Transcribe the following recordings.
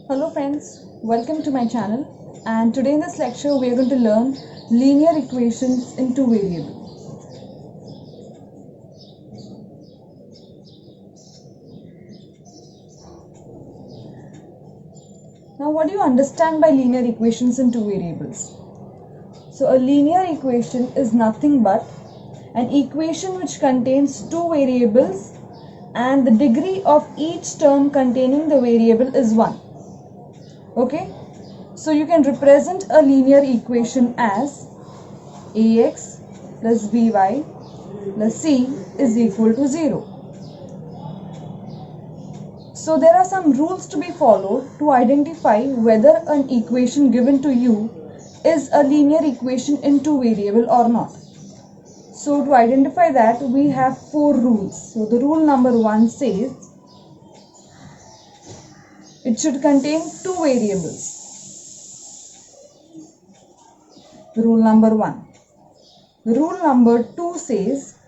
Hello friends, welcome to my channel, and today in this lecture we are going to learn linear equations in two variables. Now what do you understand by linear equations in two variables? So a linear equation is nothing but an equation which contains two variables and the degree of each term containing the variable is 1. Okay? So you can represent a linear equation as ax plus by plus c is equal to 0. So there are some rules to be followed to identify whether an equation given to you is a linear equation in two variable or not. So to identify that we have 4 rules. So the rule number 1 says it should contain two variables. Rule number 1. Rule number 2 says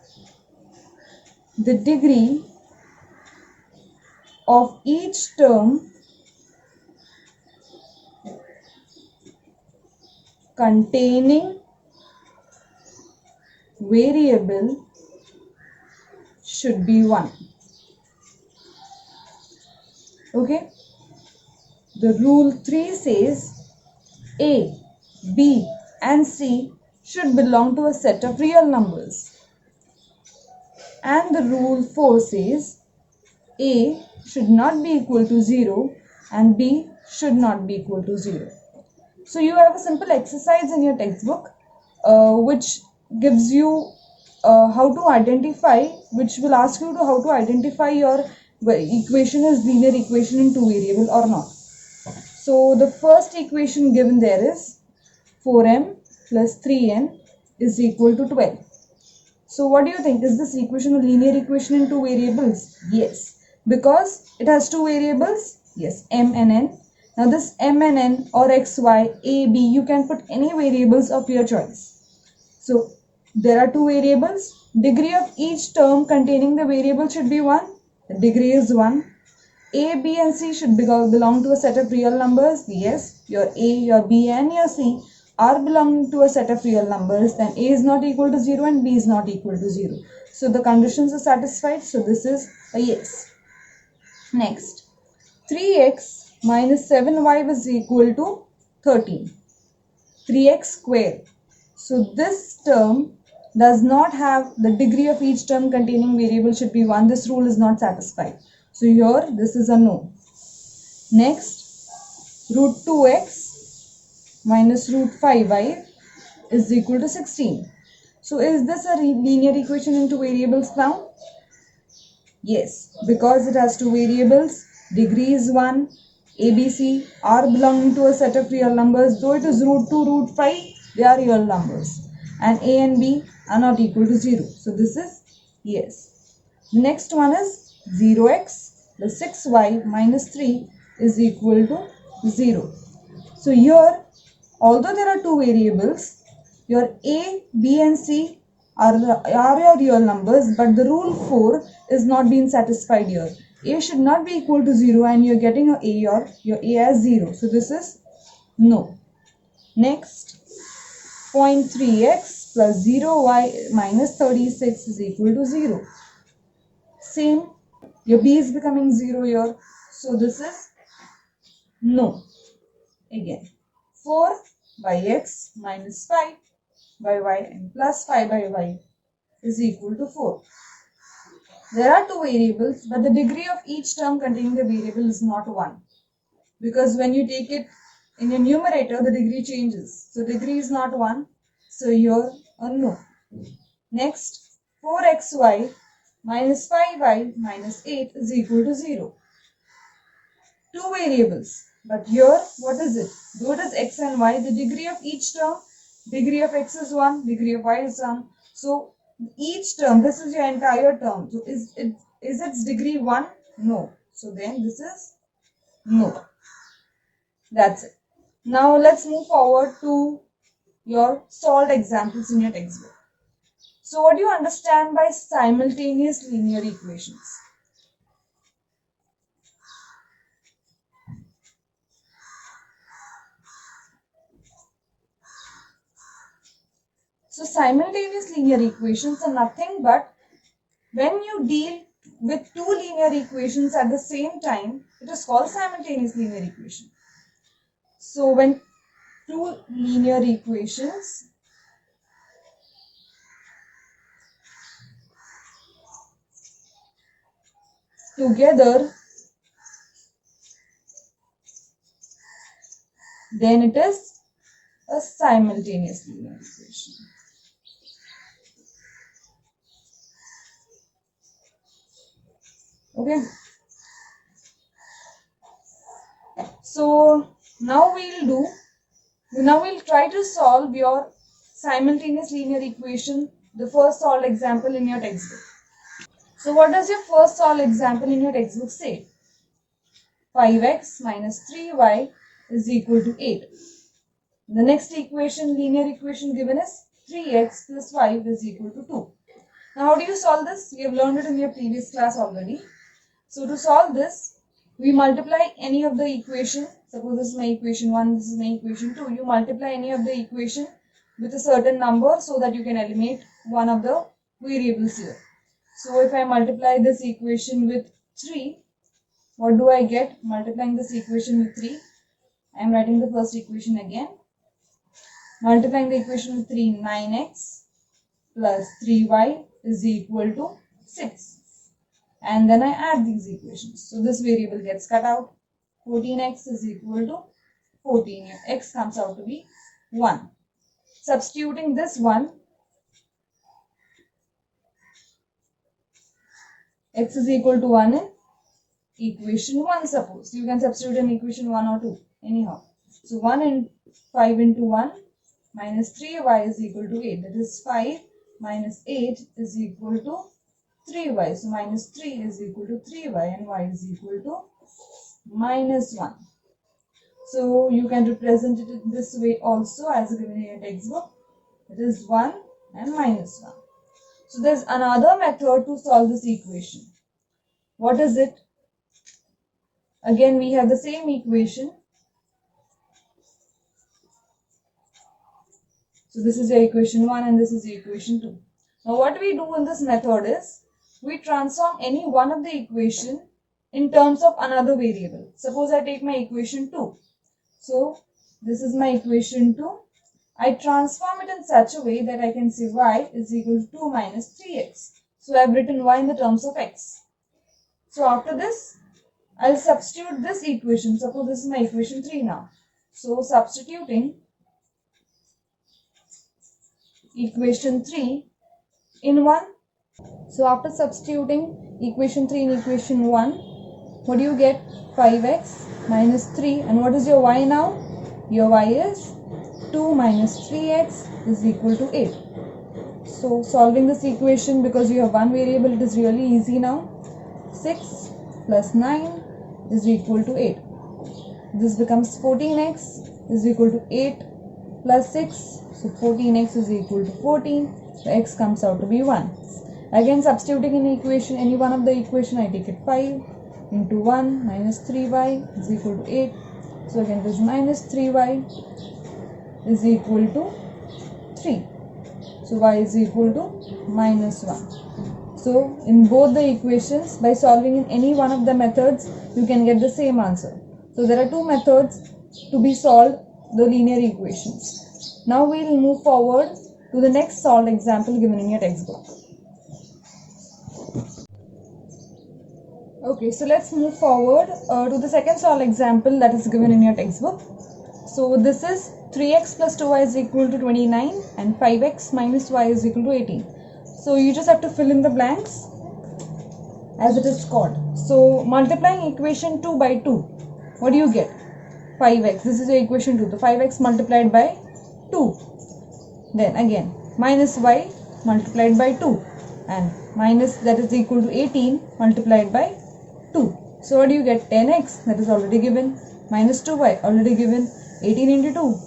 the degree of each term containing variable should be 1. Okay. The rule 3 says A, B and C should belong to a set of real numbers. And the rule 4 says A should not be equal to 0 and B should not be equal to 0. So you have a simple exercise in your textbook which gives you how to identify, which will ask you to how to identify your equation is linear equation in two variable or not. So the first equation given there is 4m plus 3n is equal to 12. So what do you think? Is this equation a linear equation in two variables? Yes. Because it has two variables? Yes, m and n. Now this m and n or x, y, a, b, you can put any variables of your choice. So there are two variables. Degree of each term containing the variable should be 1. The degree is 1. A, B and C should belong to a set of real numbers. Yes, your A, your B and your C are belonging to a set of real numbers. Then A is not equal to 0 and B is not equal to 0. So the conditions are satisfied. So this is a yes. Next, 3x minus 7y is equal to 13. 3x square. So this term does not have the degree of each term containing variable should be 1. This rule is not satisfied. So here this is a no. Next, root 2x minus root 5y is equal to 16. So is this a linear equation in two variables now? Yes, because it has two variables, degree is 1, a, b, c are belonging to a set of real numbers. Though it is root 2, root 5, they are real numbers. And a and b are not equal to 0. So this is yes. The next one is 0x plus 6y minus 3 is equal to 0. So here, although there are two variables, your a, b and c are your real numbers, but the rule 4 is not being satisfied here. A should not be equal to 0 and you're getting your A as 0. So this is no. Next, 0.3x plus 0y minus 36 is equal to 0. Same, your B is becoming 0 here. So this is no. Again, 4 by x minus 5 by y and plus 5 by y is equal to 4. There are two variables, but the degree of each term containing the variable is not 1. Because when you take it in your numerator, the degree changes. So degree is not 1. So here a no. Next, 4xy minus 5y minus 8 is equal to 0. Two variables. But here, what is it? Though it is x and y, the degree of each term, degree of x is 1, degree of y is 1. So each term, this is your entire term. So is its degree 1? No. So then this is no. That's it. Now let's move forward to your solved examples in your textbook. So what do you understand by simultaneous linear equations? So simultaneous linear equations are nothing but when you deal with two linear equations at the same time, it is called simultaneous linear equation. So when two linear equations together, then it is a simultaneous linear equation. Okay. So now we'll try to solve your simultaneous linear equation, the first solved example in your textbook. So what does your first solved example in your textbook say? 5x minus 3y is equal to 8. The next equation, linear equation given is 3x plus 5 is equal to 2. Now how do you solve this? We have learned it in your previous class already. So to solve this, we multiply any of the equation. Suppose this is my equation 1, this is my equation 2. You multiply any of the equation with a certain number so that you can eliminate one of the variables here. So if I multiply this equation with 3, what do I get? Multiplying this equation with 3, I am writing the first equation again. Multiplying the equation with 3, 9x plus 3y is equal to 6. And then I add these equations. So this variable gets cut out. 14x is equal to 14. X comes out to be 1. Substituting this one, x is equal to 1 in equation 1, suppose. You can substitute in equation 1 or 2, anyhow. So 1 and 5 into 1 minus 3y is equal to 8. That is 5 minus 8 is equal to 3y. So minus 3 is equal to 3y and y is equal to minus 1. So you can represent it in this way also as given in your textbook. It is 1 and minus 1. So there is another method to solve this equation. What is it? Again we have the same equation. So this is your equation 1 and this is your equation 2. Now what we do in this method is, we transform any one of the equation in terms of another variable. Suppose I take my equation 2. So this is my equation 2. I transform it in such a way that I can say y is equal to 2 minus 3x. So I have written y in the terms of x. So after this, I'll substitute this equation. Suppose this is my equation 3 now. So substituting equation 3 in 1. So after substituting equation 3 in equation 1, what do you get? 5x minus 3. And what is your y now? Your y is 2 minus 3x is equal to 8. So solving this equation, because you have one variable, it is really easy now. 6 plus 9 is equal to 8. This becomes 14x is equal to 8 plus 6. So 14x is equal to 14. So x comes out to be 1. Again substituting in equation, any one of the equation, I take it 5 into 1 minus 3y is equal to 8. So again this minus 3y is equal to 3. So y is equal to minus 1. So in both the equations, by solving in any one of the methods, you can get the same answer. So there are two methods to be solved the linear equations. Now we will move forward to the next solved example given in your textbook. Okay, so let's move forward to the second solved example that is given in your textbook. So this is 3x plus 2y is equal to 29 and 5x minus y is equal to 18. So you just have to fill in the blanks as it is called. So multiplying equation 2 by 2, what do you get? 5x. This is your equation 2. The 5x multiplied by 2. Then again minus y multiplied by 2 and minus, that is equal to 18 multiplied by 2. So what do you get? 10x, that is already given, minus 2y already given, 18 into 2,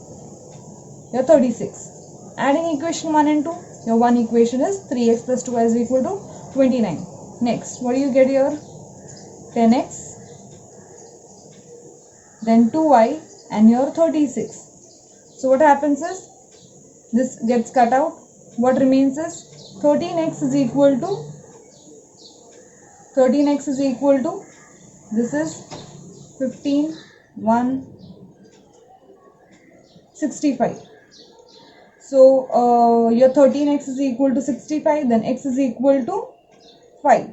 your 36. Adding equation 1 and 2, your one equation is 3x plus 2y is equal to 29. Next, what do you get here? 10x, then 2y and your 36. So what happens is, this gets cut out. what remains is 13x is equal to 13x is equal to, this is 15, 1, 65. So your 13x is equal to 65, then x is equal to 5.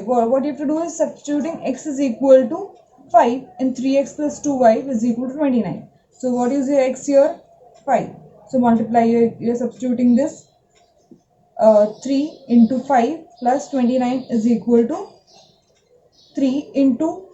What you have to do is substituting x is equal to 5 and 3x plus 2y is equal to 29. So what is your x here? 5. So multiply, you're substituting this 3 into 5 plus 29 is equal to 3 into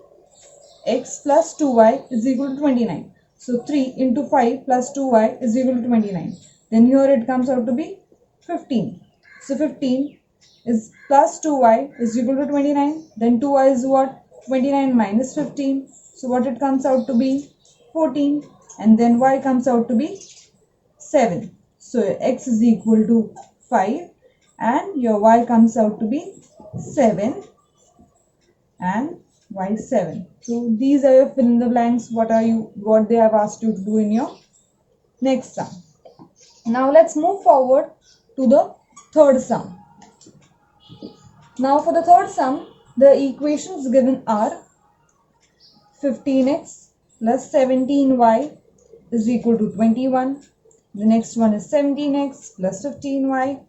x plus 2y is equal to 29. So 3 into 5 plus 2y is equal to 29. Then here it comes out to be 15. So 15 is plus 2y is equal to 29. Then 2y is what? 29 minus 15. So what it comes out to be? 14. And then y comes out to be 7. So your x is equal to 5 and your y comes out to be 7 and y 7. So these are your fill in the blanks. What they have asked you to do in your next sum. Now let's move forward to the third sum. Now for the third sum, the equations given are 15x plus 17y is equal to 21. The next one is 17x plus 15y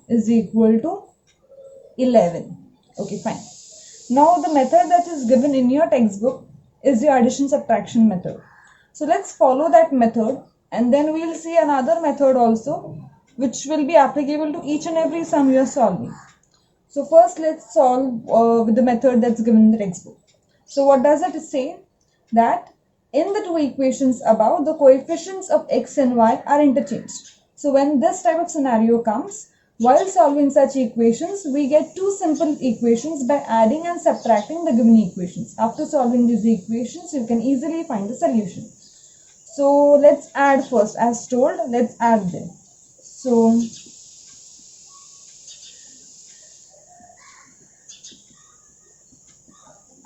is equal to 11. Okay, fine. Now the method that is given in your textbook is the addition subtraction method. So let's follow that method and then we will see another method also which will be applicable to each and every sum you are solving. So first let's solve with the method that's given in the textbook. So what does it say? That in the two equations above, the coefficients of x and y are interchanged. So when this type of scenario comes, while solving such equations, we get two simple equations by adding and subtracting the given equations. After solving these equations, you can easily find the solution. So let's add first, as told, let's add them. So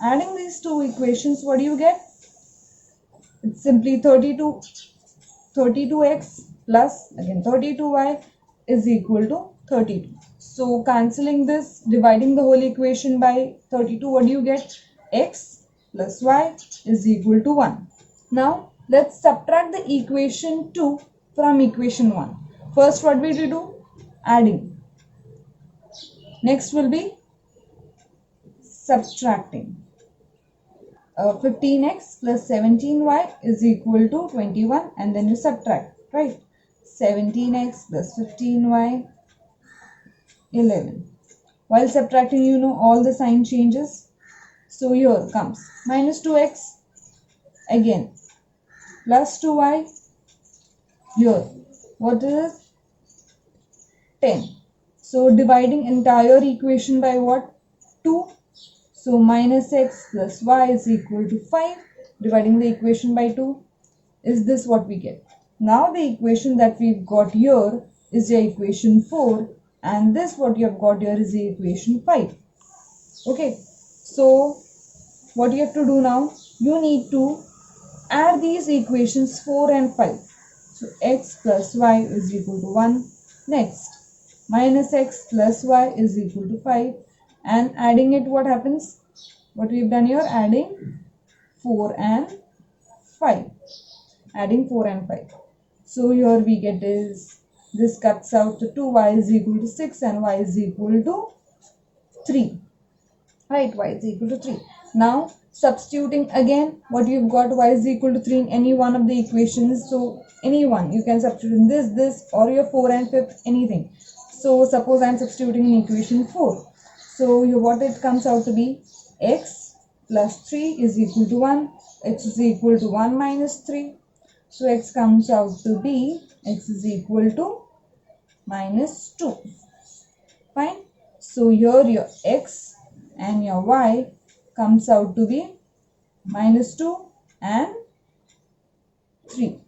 adding these two equations, what do you get? It's simply 32x plus again 32y is equal to 32. So cancelling this, dividing the whole equation by 32, what do you get? X plus y is equal to 1. Now let's subtract the equation 2 from equation 1. First what will we do? Adding. Next will be subtracting. 15x plus 17y is equal to 21 and then you subtract, right? 17x plus 15y 11. While subtracting, you know all the sign changes. So here comes minus 2x again plus 2y. Here what is 10. So dividing entire equation by what? 2. So minus x plus y is equal to 5. Dividing the equation by 2. Is this what we get? Now the equation that we've got here is the equation 4 and this what you have got here is the equation 5. Okay. So what you have to do now? You need to add these equations 4 and 5. So x plus y is equal to 1. Next, minus x plus y is equal to 5. And adding it, what happens? What we've done here? Adding 4 and 5. Adding 4 and 5. So here we get is, this cuts out to 2y is equal to 6 and y is equal to 3. Right, y is equal to 3. Now substituting again, what you've got, y is equal to 3 in any one of the equations. So any one, you can substitute in this or your 4 and 5th, anything. So suppose I am substituting in equation 4. So what it comes out to be, x plus 3 is equal to 1, x is equal to 1 minus 3. So x comes out to be, x is equal to minus 2. Fine. So here your x and your y comes out to be minus 2 and 3.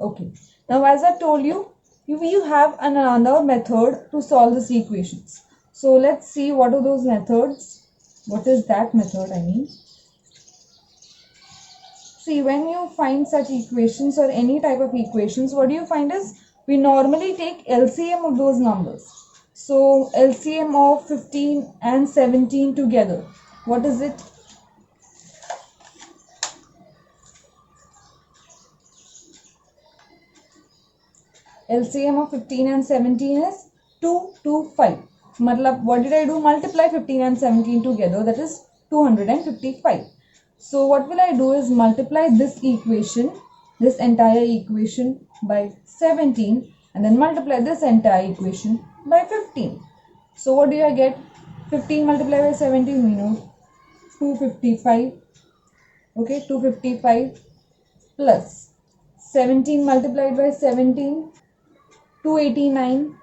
Okay. Now as I told you, you have another method to solve these equations. So let's see what are those methods. What is that method, I mean? See, when you find such equations or any type of equations, what do you find is we normally take LCM of those numbers. So LCM of 15 and 17 together, what is it? LCM of 15 and 17 is 225. What did I do? Multiply 15 and 17 together, that is 255. So what will I do is multiply this equation, this entire equation by 17, and then multiply this entire equation by 15. So what do I get? 15 multiplied by 17, we know 255. Okay, 255 plus 17 multiplied by 17, 289.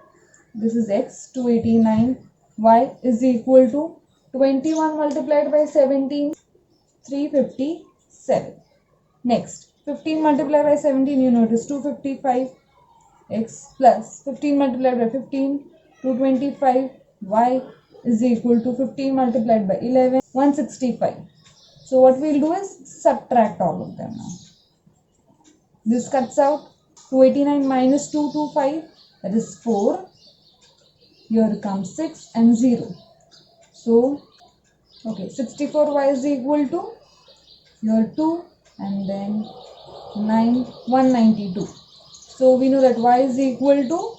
This is x, 289. Y is equal to 21 multiplied by 17, 357. Next, 15 multiplied by 17, you know it is 255. X plus 15 multiplied by 15, 225. Y is equal to 15 multiplied by 11, 165. So what we'll do is subtract all of them now. This cuts out. 289 minus 225, that is 4. Here comes 6 and 0. So, okay, 64y is equal to here 2 and then 192. So we know that y is equal to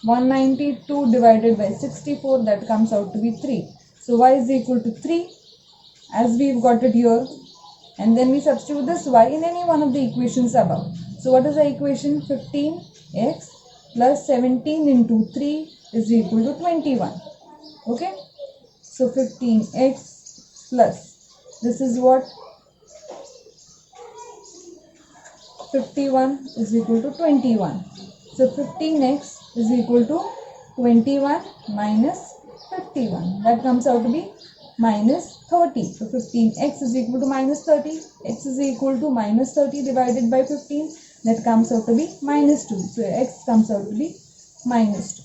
192 divided by 64, that comes out to be 3. So y is equal to 3 as we've got it here, and then we substitute this y in any one of the equations above. So what is the equation? 15x plus 17 into 3 is equal to 21. Okay. So 15x plus, this is what? 51 is equal to 21. So 15x is equal to 21 minus 51. That comes out to be minus 30. So 15x is equal to minus 30. X is equal to minus 30 divided by 15. That comes out to be minus 2. So x comes out to be minus 2.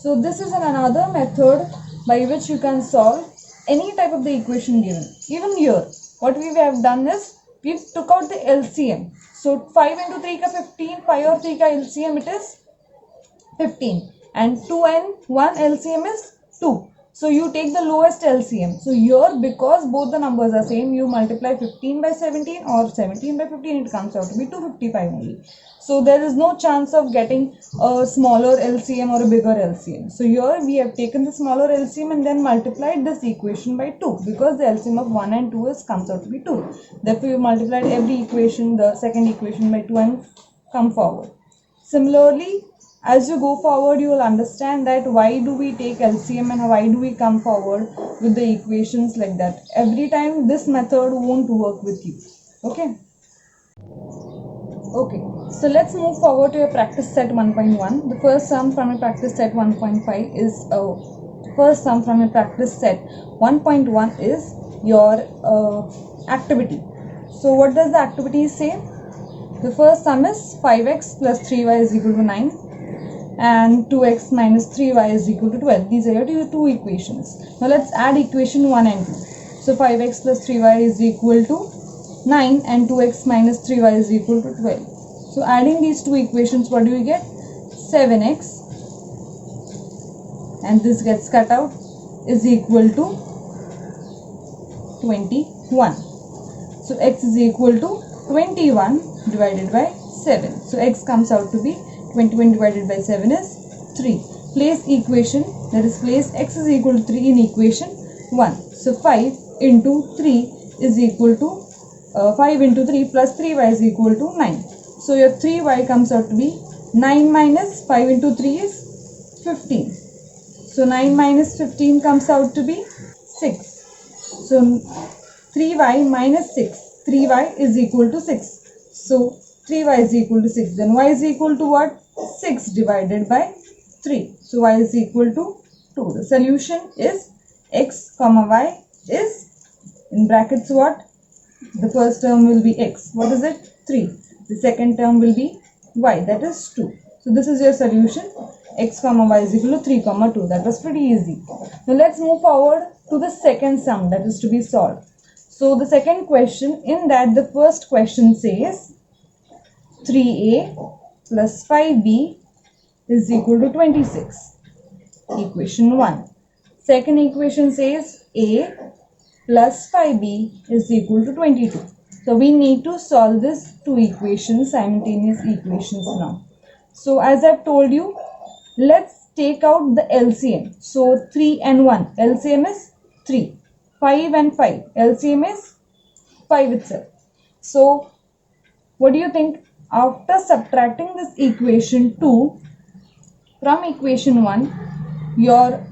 So this is another method by which you can solve any type of the equation given. Even here, what we have done is, we took out the LCM. So 5 into 3 ka 15, 5 or 3 ka LCM it is 15. And 2 and 1 LCM is 2. So you take the lowest LCM. So here, because both the numbers are same, you multiply 15 by 17 or 17 by 15, it comes out to be 255 only. So there is no chance of getting a smaller LCM or a bigger LCM. So here we have taken the smaller LCM and then multiplied this equation by 2, because the LCM of 1 and 2 comes out to be 2. Therefore you multiplied every equation, the second equation, by 2 and come forward. Similarly, as you go forward, you will understand that why do we take LCM and why do we come forward with the equations like that. Every time this method won't work with you. Okay. Okay. So let's move forward to your practice set 1.1. The first sum from your practice set 1.5 is first sum from your practice set 1.1 is your activity. So what does the activity say? The first sum is 5x plus 3y is equal to 9. And 2x minus 3y is equal to 12. These are your two equations. Now let's add equation 1 and 2. So 5x plus 3y is equal to 9 and 2x minus 3y is equal to 12. So adding these two equations, what do we get? 7x, and this gets cut out, is equal to 21. So x is equal to 21 divided by 7. So x comes out to be 21 divided by 7 is 3. Place equation, that is place x is equal to 3 in equation 1. So 5 into 3 is equal to 5 into 3 plus 3y is equal to 9. So your 3y comes out to be 9 minus 5 into 3 is 15. So 9 minus 15 comes out to be 6. So 3y minus 6. 3y is equal to 6. So 3y is equal to 6. Then y is equal to what? 6 divided by 3. So y is equal to 2. The solution is x comma y is in brackets what? The first term will be x. What is it? 3. The second term will be y, that is 2. So this is your solution. X comma y is equal to 3 comma 2. That was pretty easy. Now let's move forward to the second sum that is to be solved. So the second question, in that the first question says 3a plus 5b is equal to 26. Equation 1. Second equation says A plus 5B is equal to 22. So we need to solve this two equations, simultaneous equations now. So as I've told you, let's take out the LCM. So 3 and 1, LCM is 3. 5 and 5, LCM is 5 itself. So what do you think? After subtracting this equation 2 from equation 1, your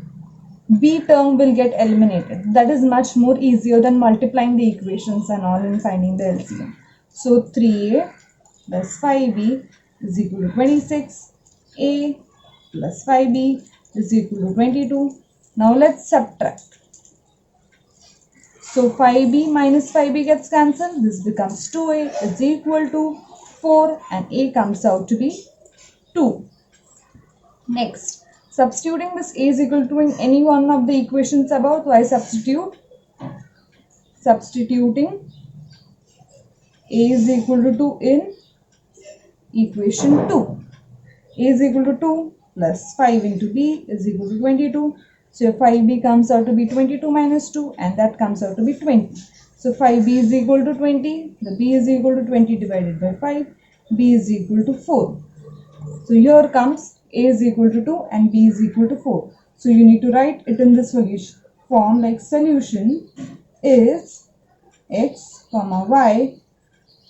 B term will get eliminated. That is much more easier than multiplying the equations and all and finding the LCM. So 3A plus 5B is equal to 26. A plus 5B is equal to 22. Now let's subtract. So 5B minus 5B gets cancelled. This becomes 2A is equal to 4 and A comes out to be 2. Next, substituting this A is equal to in any one of the equations above. So I substituting A is equal to 2 in equation 2. A is equal to 2 plus 5 into B is equal to 22. So your 5B comes out to be 22 minus 2 and that comes out to be 20. So 5B is equal to 20. The B is equal to 20 divided by 5. B is equal to 4. So here comes A is equal to 2 and B is equal to 4. So you need to write it in this solution form, like solution is x comma y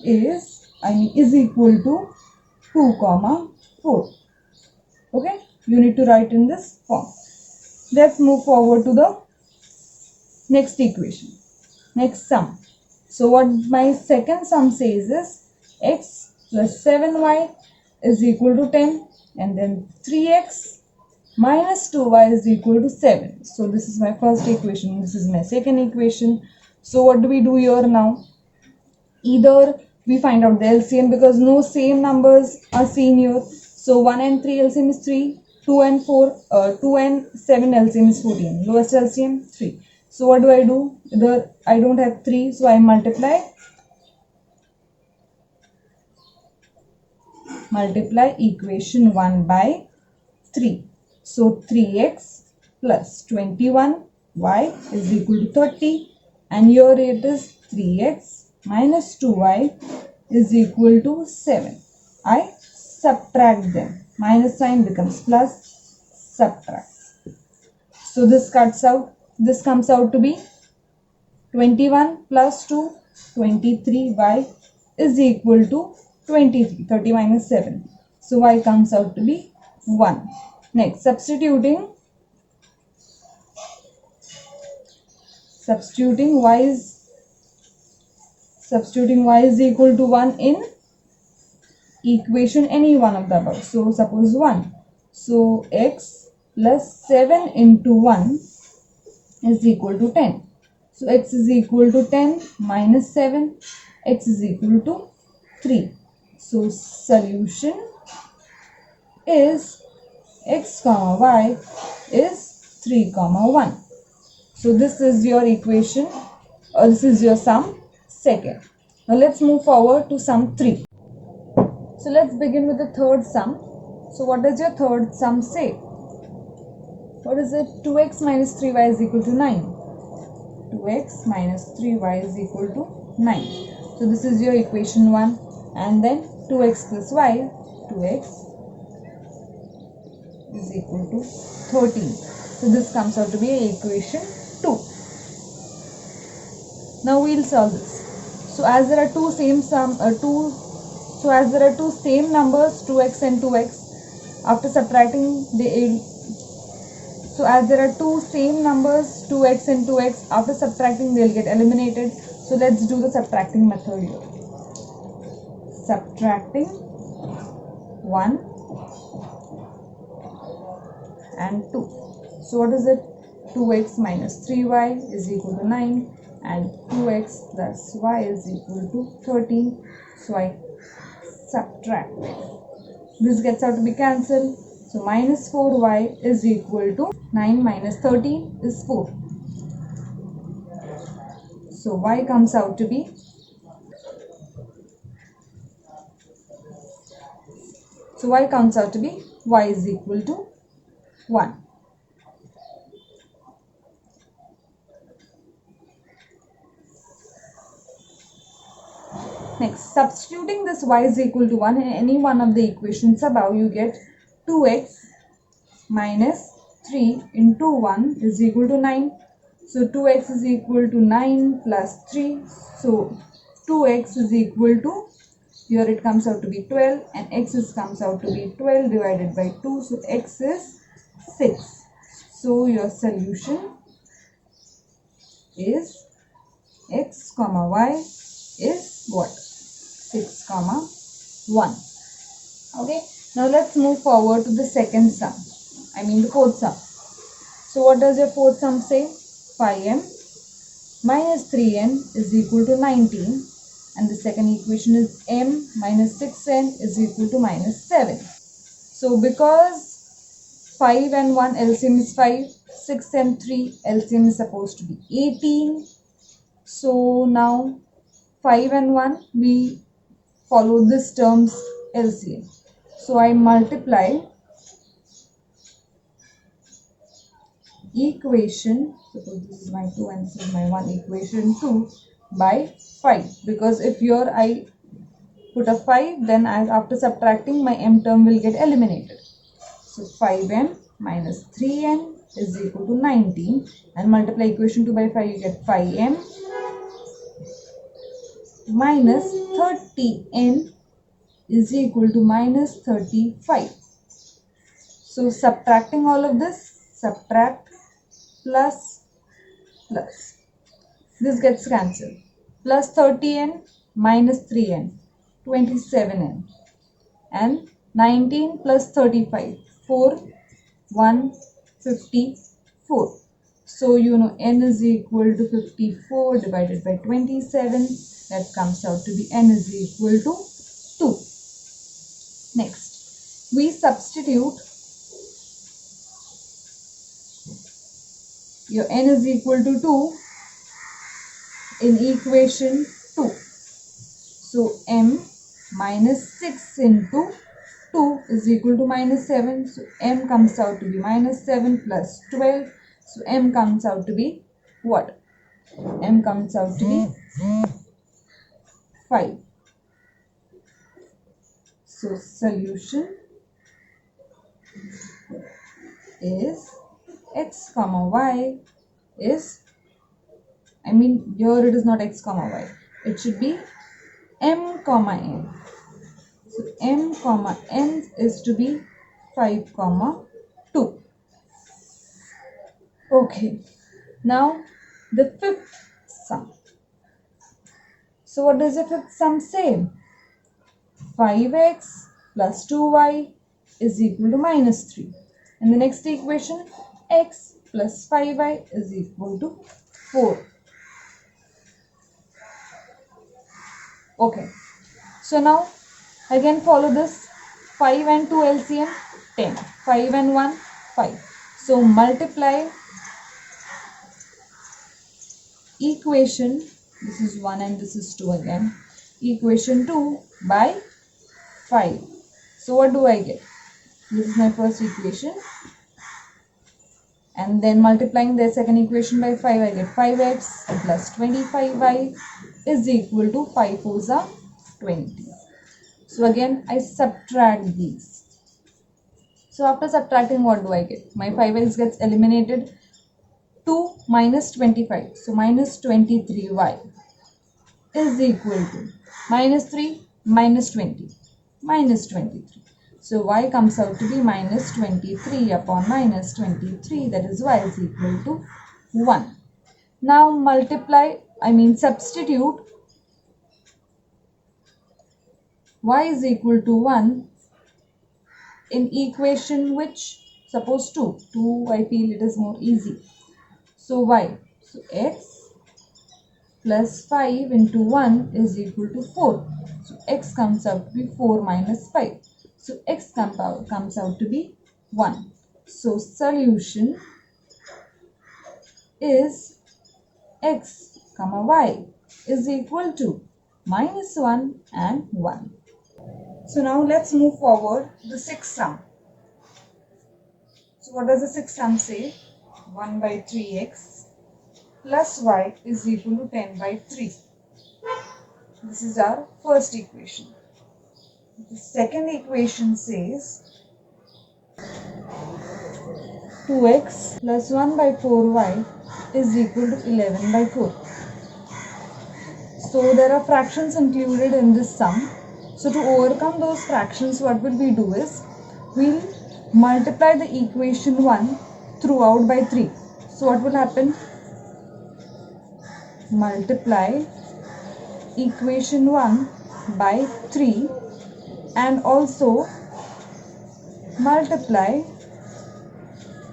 is equal to 2 comma 4. Okay, you need to write in this form. Let's move forward to the next equation, next sum. So what my second sum says is x plus 7y is equal to 10 and then 3x minus 2y is equal to 7. So this is my first equation, this is my second equation. So what do we do here now? Either we find out the LCM because no same numbers are seen here. So 1 and 3 LCM is 3, 2 and 7 LCM is 14. Lowest LCM 3. So what do? Either I don't have 3, so I multiply equation 1 by 3. So 3x plus 21y is equal to 30 and here it is 3x minus 2y is equal to 7. I subtract them. Minus sign becomes plus, subtract. So this cuts out. This comes out to be 21 plus 2, 23y is equal to 23. 30 minus 7. So y comes out to be 1. Next, substituting y is equal to 1 in equation any one of the above. So suppose 1. So x plus 7 into 1 is equal to 10. So x is equal to 10 minus 7. X is equal to 3. So solution is x comma y is 3 comma 1. So this is your equation, or this is your sum second. Now let's move forward to sum 3. So let's begin with the third sum. So what does your third sum say? What is it? 2x minus 3y is equal to 9. 2x minus 3y is equal to 9. So this is your equation 1 and then 2x plus y, 2x is equal to 13. So this comes out to be equation 2. Now we'll solve this. So as there are two same numbers 2x and 2x, after subtracting the so as there are two same numbers 2x and 2x, after subtracting they'll get eliminated. So let's do the subtracting method here. Subtracting 1 and 2. So what is it? 2x minus 3y is equal to 9 and 2x plus y is equal to 13. So I subtract. This gets out to be cancelled. So minus 4y is equal to 9 minus 13 is 4. So y comes out to be So y comes out to be y is equal to 1. Next, substituting this y is equal to 1 in any one of the equations above, you get 2x minus 3 into 1 is equal to 9. So 2x is equal to 9 plus 3. So 2x is equal to, here it comes out to be 12, and x comes out to be 12 divided by 2. So x is 6. So your solution is x comma y is what? 6 comma 1. Okay, now let's move forward to the second sum. The fourth sum. So what does your fourth sum say? 5m minus 3n is equal to 19, and the second equation is m minus 6n is equal to minus 7. So because 5 and 1 LCM is 5, 6 and 3 LCM is supposed to be 18. So now 5 and 1 we follow this term's LCM. So I multiply equation, suppose this is my 2 and this is my 1, equation 2 by 5, because if here I put a 5, then after subtracting my m term will get eliminated. So 5m minus 3n is equal to 19, and multiply equation 2 by 5, you get 5m minus 30n is equal to minus 35. So subtracting all of this, subtract plus plus, this gets cancelled. Plus 30n minus 3n, 27n, and 19 plus 35, 4, 154. So you know n is equal to 54 divided by 27. That comes out to be n is equal to 2. Next, we substitute your n is equal to 2 in equation 2. So m minus 6 into 2 is equal to minus 7. So m comes out to be minus 7 plus 12. So m comes out to be what? M comes out to be 5. So solution is x comma y is, here it is not x comma y. It should be m comma n. So m comma n is to be 5 comma 2. Okay, now the fifth sum. So what does the fifth sum say? 5x plus 2y is equal to minus 3. In the next equation, x plus 5y is equal to 4. Okay, so now again follow this. 5 and 2 LCM 10, 5 and 1 5. So multiply equation, this is 1 and this is 2 again, equation 2 by 5. So what do I get? This is my first equation, and then multiplying the second equation by 5, I get 5x plus 25y is equal to 5 4s are 20. So again I subtract these. So after subtracting, what do I get? My 5x gets eliminated. 2 minus 25, so minus 23y is equal to minus 3 minus 20 minus 23. So y comes out to be minus 23 upon minus 23, that is y is equal to 1. Now substitute y is equal to 1 in equation which, suppose 2. 2 I feel it is more easy. So y, so x plus 5 into 1 is equal to 4. So x comes out to be 4 minus 5. So x comes out to be 1. So solution is x comma y is equal to minus 1 and 1. So now let's move forward to the sixth sum. So what does the sixth sum say? 1 by 3x plus y is equal to 10 by 3. This is our first equation. The second equation says 2x plus 1 by 4y is equal to 11 by 4. So there are fractions included in this sum. So to overcome those fractions, what will we do is, we'll multiply the equation 1 throughout by 3. So what will happen? Multiply equation 1 by 3 and also multiply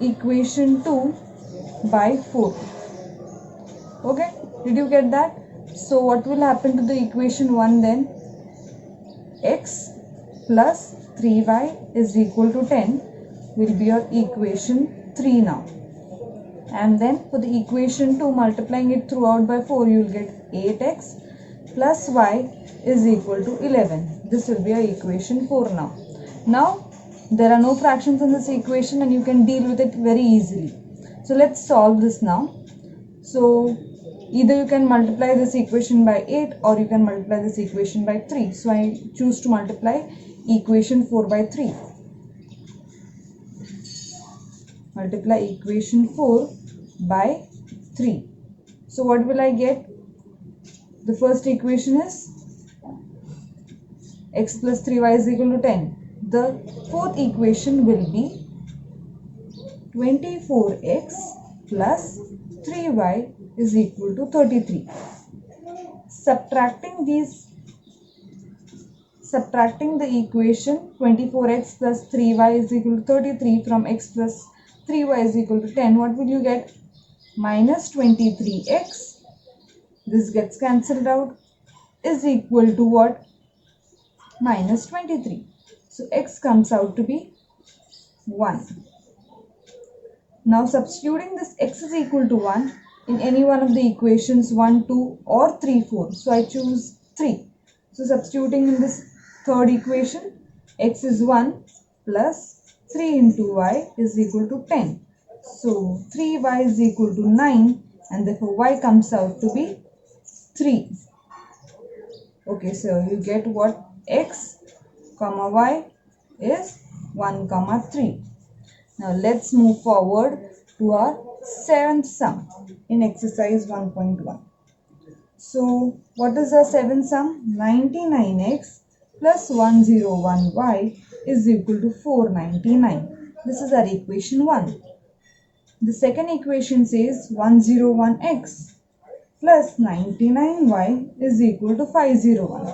equation 2 by 4. Okay, did you get that? So what will happen to the equation 1 then? X plus 3y is equal to 10 will be your equation 3 now. And then for the equation 2, multiplying it throughout by 4, you will get 8x plus y is equal to 11. This will be your equation 4 now. Now there are no fractions in this equation and you can deal with it very easily. So let's solve this now. So either you can multiply this equation by 8 or you can multiply this equation by 3. So I choose to multiply equation 4 by 3. Multiply equation 4 by 3. So what will I get? The first equation is x plus 3y is equal to 10. The fourth equation will be 24x plus 3y is equal to 33. Subtracting the equation 24x plus 3y is equal to 33 from x plus 3y is equal to 10, what will you get? Minus 23x, this gets cancelled out, is equal to what? Minus 23. So x comes out to be 1. Now substituting this x is equal to 1 in any one of the equations 1, 2 or 3, 4. So I choose 3. So substituting in this third equation, x is 1 plus 3 into y is equal to 10. So 3y is equal to 9 and therefore y comes out to be 3. Okay, so you get what? X comma y is 1 comma 3. Now let's move forward to our seventh sum in exercise 1.1. So what is our seventh sum? 99x plus 101y is equal to 499. This is our equation 1. The second equation says 101x plus 99y is equal to 501.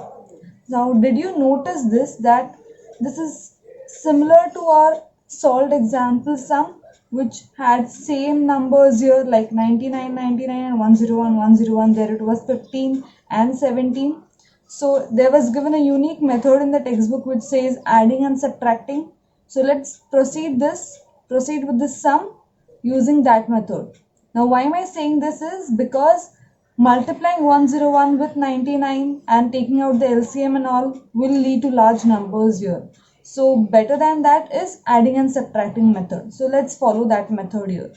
Now did you notice this, that this is similar to our solved example sum which had same numbers here like 99, 99 and 101, 101. There it was 15 and 17. So there was given a unique method in the textbook which says adding and subtracting. So let's proceed with this sum using that method. Now why am I saying this is because multiplying 101 with 99 and taking out the LCM and all will lead to large numbers here. So better than that is adding and subtracting method. So let's follow that method here.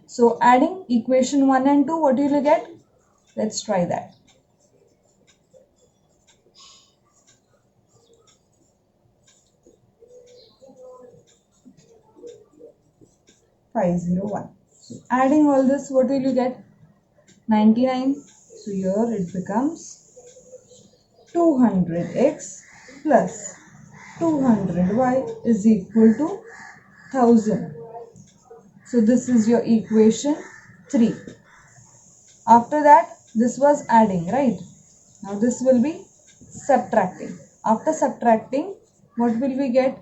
So adding equation 1 and 2, what will you get? Let's try that. (501). So adding all this, what will you get? 99. So here it becomes 200x plus 200y is equal to 1000. So this is your equation 3. After that, this was adding, right? Now this will be subtracting. After subtracting, what will we get?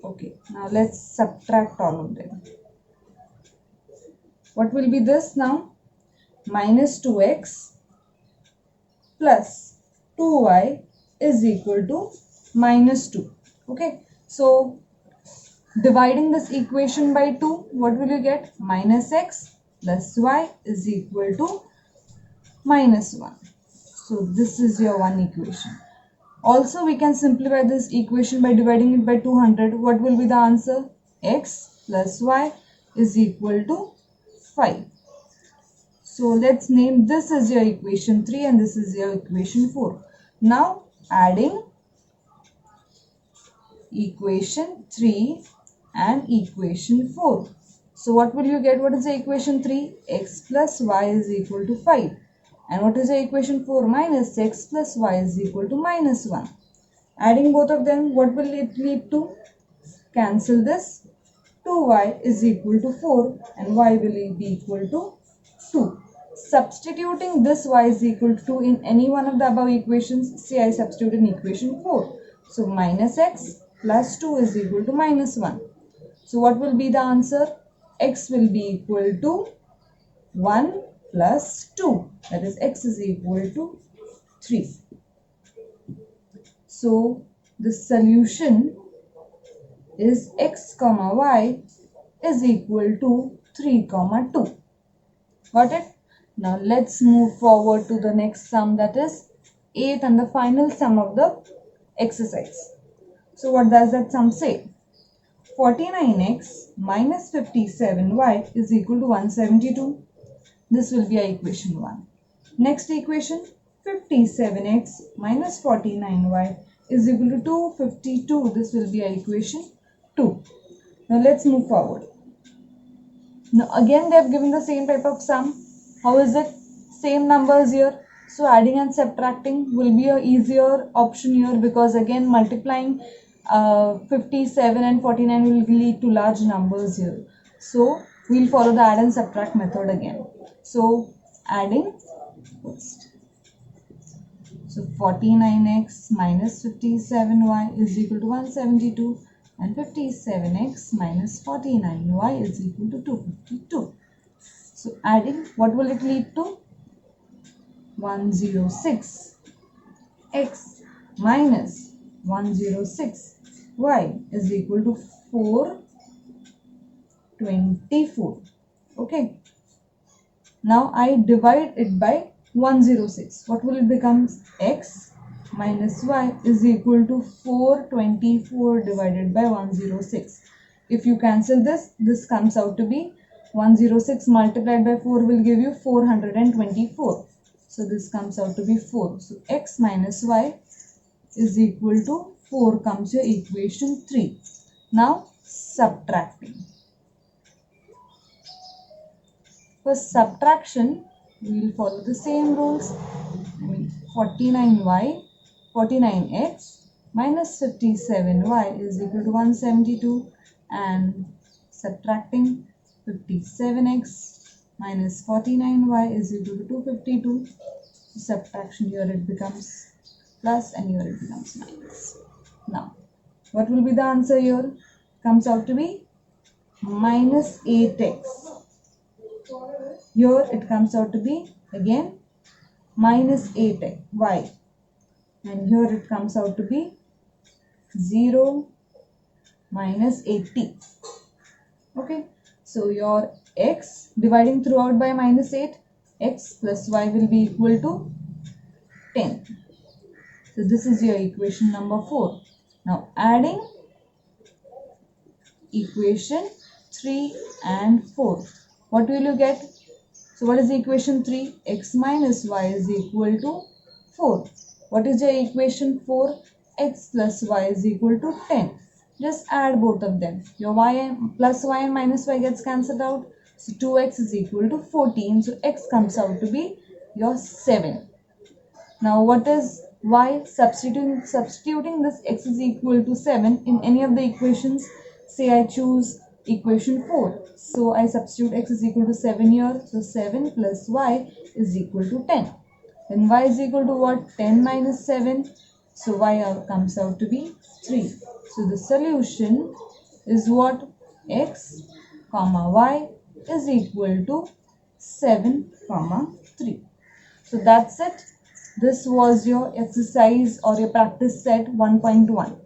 Okay, now let's subtract all of them. What will be this now? Minus 2x plus 2y is equal to minus 2. Okay, so Dividing this equation by 2, what will you get? Minus x plus y is equal to minus 1. So this is your one equation. Also, we can simplify this equation by dividing it by 200. What will be the answer? X plus y is equal to 5. So let's name this as your equation 3 and this is your equation 4. Now adding equation 3 and equation 4. So what will you get? What is the equation 3? X plus y is equal to 5. And what is the equation 4? Minus x plus y is equal to minus 1. Adding both of them, what will it lead to? Cancel this. 2y is equal to 4 and y will be equal to 2. Substituting this y is equal to 2 in any one of the above equations, say I substitute in equation 4. So minus x plus 2 is equal to minus 1. So what will be the answer? X will be equal to 1 plus 2. That is x is equal to 3. So the solution is x comma y is equal to 3 comma 2. Got it? Now let's move forward to the next sum, that is 8th and the final sum of the exercise. So what does that sum say? 49x minus 57y is equal to 172. This will be our equation 1. Next equation, 57x minus 49y is equal to 252. This will be our equation 2. Now let's move forward. Now again they have given the same type of sum. How is it? Same numbers here. So adding and subtracting will be a easier option here, because again multiplying 57 and 49 will lead to large numbers here. So we'll follow the add and subtract method again. So adding first. So 49x minus 57y is equal to 172 and 57x minus 49y is equal to 252. So adding, what will it lead to? 106 x minus 106 y is equal to 424. Okay. Now I divide it by 106. What will it become? X minus y is equal to 424 divided by 106. If you cancel this, this comes out to be 106 multiplied by 4 will give you 424. So this comes out to be 4. So x minus y is equal to 4 comes your equation 3. Now subtracting. For subtraction, we will follow the same rules. 49x minus 57y is equal to 172 and subtracting 57x minus 49y is equal to 252. Subtraction, here it becomes plus and here it becomes minus. Now, what will be the answer here? Comes out to be minus 8x. Here it comes out to be again minus 8y. And here it comes out to be 0 minus 80. Okay. So your x dividing throughout by minus 8, x plus y will be equal to 10. So this is your equation number 4. Now adding equation 3 and 4. What will you get? So what is equation 3? X minus y is equal to 4. What is your equation 4? X plus y is equal to 10. Just add both of them. Your y and plus y and minus y gets cancelled out. So 2x is equal to 14. So x comes out to be your 7. Now what is y? Substituting this x is equal to 7 in any of the equations. Say I choose equation 4. So I substitute x is equal to 7 here. So 7 plus y is equal to 10. Then y is equal to what? 10 minus 7. So y comes out to be 3. So the solution is what? X comma y is equal to 7 comma 3. So that's it. This was your exercise or your practice set 1.1.